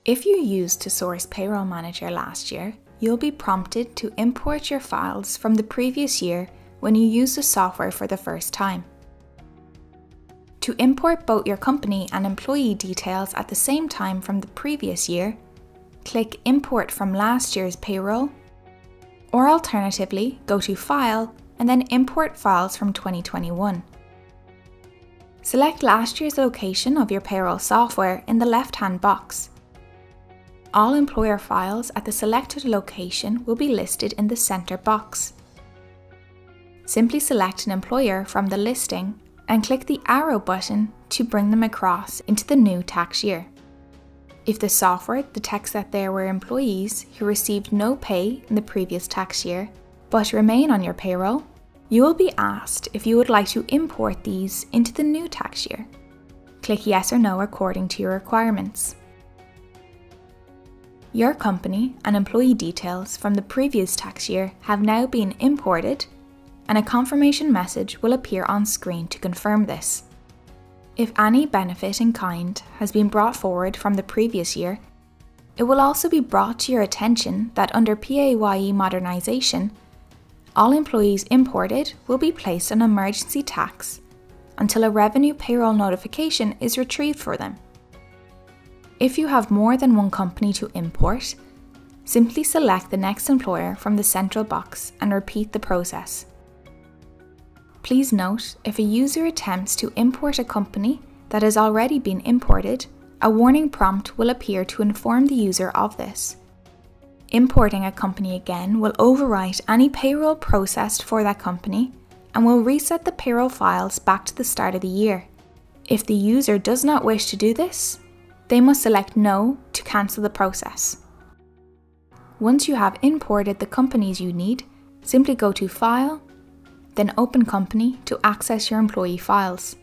If you used Thesaurus Payroll Manager last year, you'll be prompted to import your files from the previous year when you use the software for the first time. To import both your company and employee details at the same time from the previous year, click Import from last year's payroll, or alternatively, go to File and then Import Files from 2021. Select last year's location of your payroll software in the left-hand box. All employer files at the selected location will be listed in the center box. Simply select an employer from the listing and click the arrow button to bring them across into the new tax year. If the software detects that there were employees who received no pay in the previous tax year but remain on your payroll, you will be asked if you would like to import these into the new tax year. Click yes or no according to your requirements. Your company and employee details from the previous tax year have now been imported, and a confirmation message will appear on screen to confirm this. If any benefit in kind has been brought forward from the previous year, it will also be brought to your attention that under PAYE modernisation, all employees imported will be placed on emergency tax until a revenue payroll notification is retrieved for them. If you have more than one company to import, simply select the next employer from the central box and repeat the process. Please note, if a user attempts to import a company that has already been imported, a warning prompt will appear to inform the user of this. Importing a company again will overwrite any payroll processed for that company and will reset the payroll files back to the start of the year. If the user does not wish to do this, they must select No to cancel the process. Once you have imported the companies you need, simply go to File, then Open Company to access your employee files.